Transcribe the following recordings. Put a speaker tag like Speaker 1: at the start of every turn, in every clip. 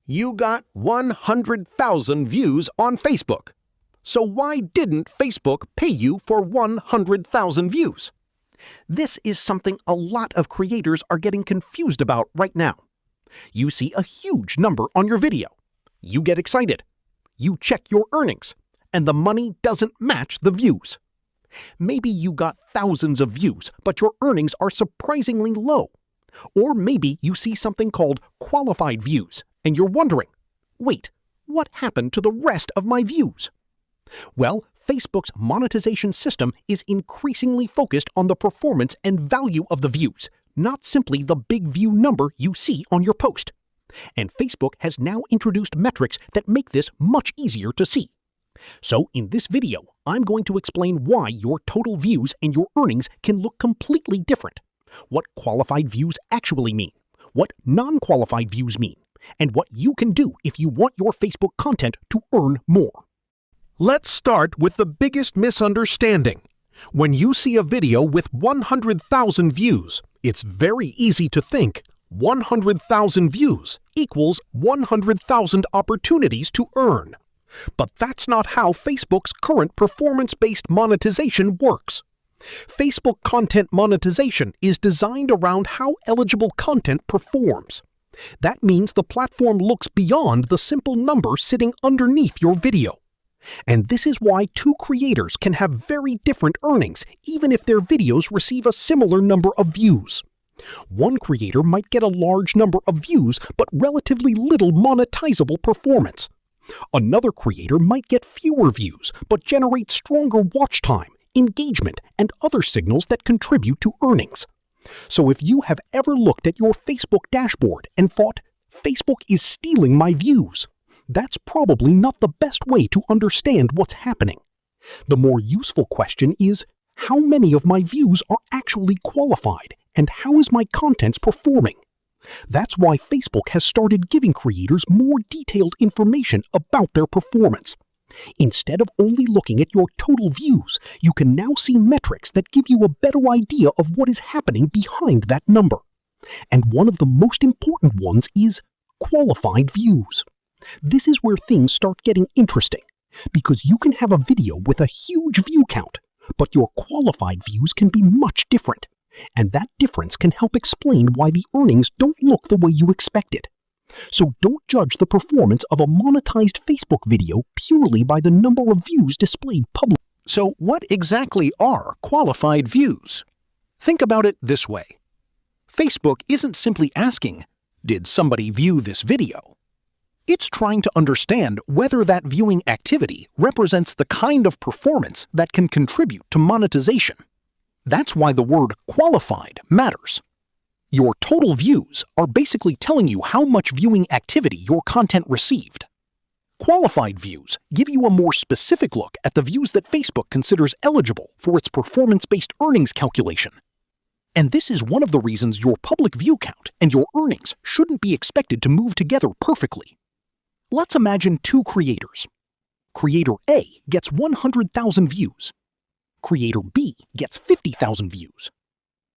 Speaker 1: You got 100,000 views on Facebook. So why didn't Facebook pay you for 100,000 views? This is something a lot of creators are getting confused about right now. You see a huge number on your video. You get excited. You check your earnings, and the money doesn't match the views. Maybe you got thousands of views, but your earnings are surprisingly low. Or maybe you see something called qualified views, and you're wondering, wait, what happened to the rest of my views? Well, Facebook's monetization system is increasingly focused on the performance and value of the views, not simply the big view number you see on your post. And Facebook has now introduced metrics that make this much easier to see. So in this video, I'm going to explain why your total views and your earnings can look completely different, what qualified views actually mean, what non-qualified views mean, and what you can do if you want your Facebook content to earn more. Let's start with the biggest misunderstanding. When you see a video with 100,000 views, it's very easy to think 100,000 views equals 100,000 opportunities to earn. But that's not how Facebook's current performance-based monetization works. Facebook content monetization is designed around how eligible content performs. That means the platform looks beyond the simple number sitting underneath your video. And this is why two creators can have very different earnings, even if their videos receive a similar number of views. One creator might get a large number of views, but relatively little monetizable performance. Another creator might get fewer views, but generate stronger watch time, engagement, and other signals that contribute to earnings. So if you have ever looked at your Facebook dashboard and thought, Facebook is stealing my views, that's probably not the best way to understand what's happening. The more useful question is, how many of my views are actually qualified, and how is my content performing? That's why Facebook has started giving creators more detailed information about their performance. Instead of only looking at your total views, you can now see metrics that give you a better idea of what is happening behind that number. And one of the most important ones is qualified views. This is where things start getting interesting, because you can have a video with a huge view count, but your qualified views can be much different, and that difference can help explain why the earnings don't look the way you expected. So don't judge the performance of a monetized Facebook video purely by the number of views displayed publicly. So what exactly are qualified views? Think about it this way. Facebook isn't simply asking, did somebody view this video? It's trying to understand whether that viewing activity represents the kind of performance that can contribute to monetization. That's why the word qualified matters. Your total views are basically telling you how much viewing activity your content received. Qualified views give you a more specific look at the views that Facebook considers eligible for its performance-based earnings calculation. And this is one of the reasons your public view count and your earnings shouldn't be expected to move together perfectly. Let's imagine two creators. Creator A gets 100,000 views. Creator B gets 50,000 views.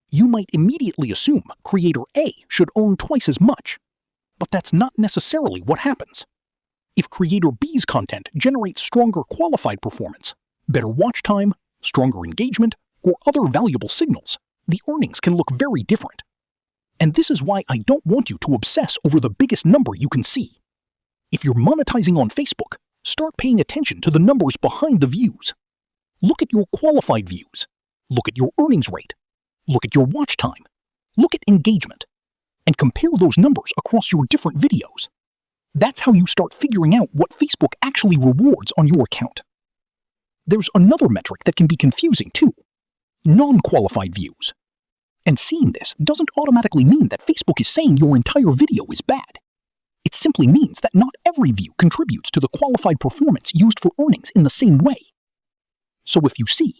Speaker 1: You might immediately assume Creator A should earn twice as much. But that's not necessarily what happens. If Creator B's content generates stronger qualified performance, better watch time, stronger engagement, or other valuable signals, the earnings can look very different. And this is why I don't want you to obsess over the biggest number you can see. If you're monetizing on Facebook, start paying attention to the numbers behind the views. Look at your qualified views. Look at your earnings rate. Look at your watch time. Look at engagement. And compare those numbers across your different videos. That's how you start figuring out what Facebook actually rewards on your account. There's another metric that can be confusing too: non-qualified views. And seeing this doesn't automatically mean that Facebook is saying your entire video is bad. It simply means that not every view contributes to the qualified performance used for earnings in the same way. So if you see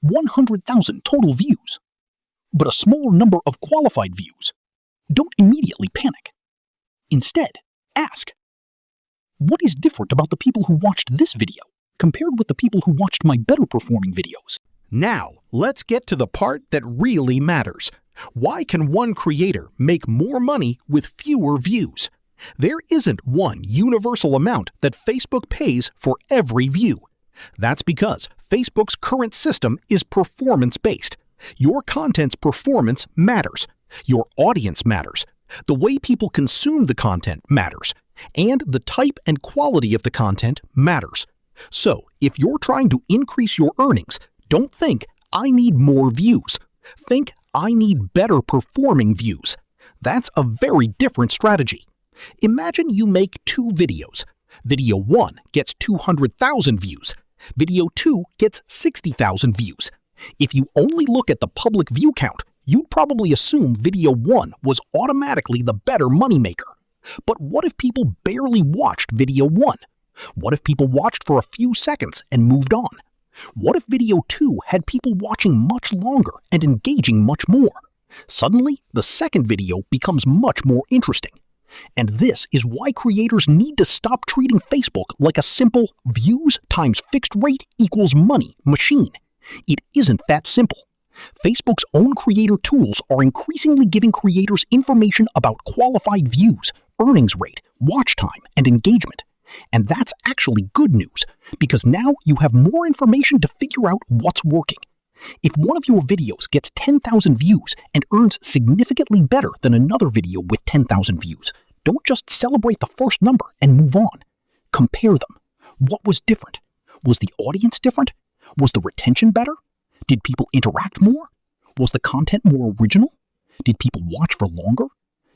Speaker 1: 100,000 total views, but a small number of qualified views, don't immediately panic. Instead, ask, what is different about the people who watched this video compared with the people who watched my better performing videos? Now, let's get to the part that really matters. Why can one creator make more money with fewer views? There isn't one universal amount that Facebook pays for every view. That's because Facebook's current system is performance-based. Your content's performance matters. Your audience matters. The way people consume the content matters. And the type and quality of the content matters. So, if you're trying to increase your earnings, don't think, I need more views. Think, I need better performing views. That's a very different strategy. Imagine you make 2 videos. Video 1 gets 200,000 views. Video 2 gets 60,000 views. If you only look at the public view count, you'd probably assume video 1 was automatically the better moneymaker. But what if people barely watched video 1? What if people watched for a few seconds and moved on? What if video 2 had people watching much longer and engaging much more? Suddenly, the second video becomes much more interesting. And this is why creators need to stop treating Facebook like a simple views times fixed rate equals money machine. It isn't that simple. Facebook's own creator tools are increasingly giving creators information about qualified views, earnings rate, watch time, and engagement. And that's actually good news, because now you have more information to figure out what's working. If one of your videos gets 10,000 views and earns significantly better than another video with 10,000 views, don't just celebrate the first number and move on. Compare them. What was different? Was the audience different? Was the retention better? Did people interact more? Was the content more original? Did people watch for longer?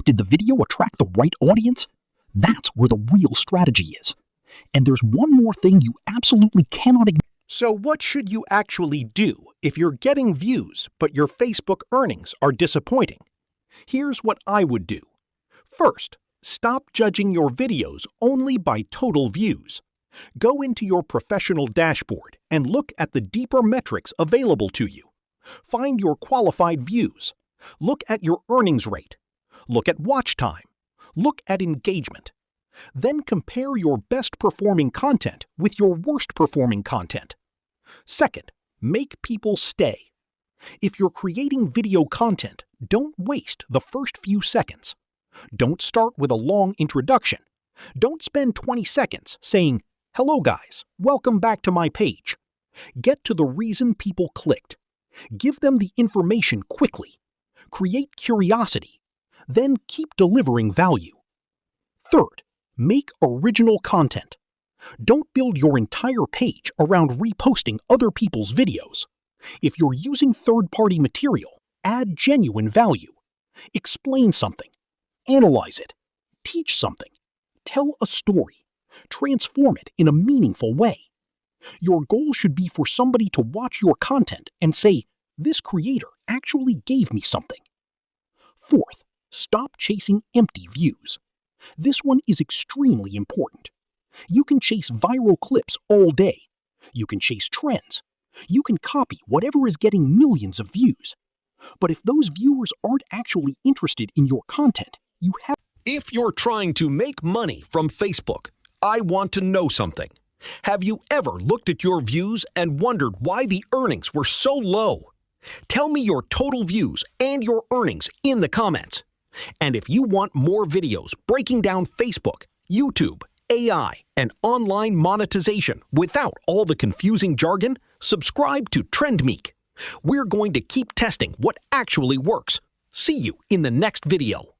Speaker 1: Did the video attract the right audience? That's where the real strategy is. And there's one more thing you absolutely cannot ignore.
Speaker 2: So what should you actually do if you're getting views but your Facebook earnings are disappointing? Here's what I would do. First, stop judging your videos only by total views. Go into your professional dashboard and look at the deeper metrics available to you. Find your qualified views. Look at your earnings rate. Look at watch time. Look at engagement. Then compare your best performing content with your worst performing content. Second, make people stay. If you're creating video content, don't waste the first few seconds. Don't start with a long introduction. Don't spend 20 seconds saying, "Hello guys, welcome back to my page." Get to the reason people clicked. Give them the information quickly. Create curiosity. Then keep delivering value. Third, make original content. Don't build your entire page around reposting other people's videos. If you're using third-party material, add genuine value. Explain something. Analyze it. Teach something. Tell a story. Transform it in a meaningful way. Your goal should be for somebody to watch your content and say, "This creator actually gave me something." Fourth, stop chasing empty views. This one is extremely important. You can chase viral clips all day. You can chase trends. You can copy whatever is getting millions of views. But if those viewers aren't actually interested in your content, you have...
Speaker 1: If you're trying to make money from Facebook, I want to know something. Have you ever looked at your views and wondered why the earnings were so low? Tell me your total views and your earnings in the comments. And if you want more videos breaking down Facebook, YouTube, AI, and online monetization without all the confusing jargon, subscribe to TrendMeek. We're going to keep testing what actually works. See you in the next video.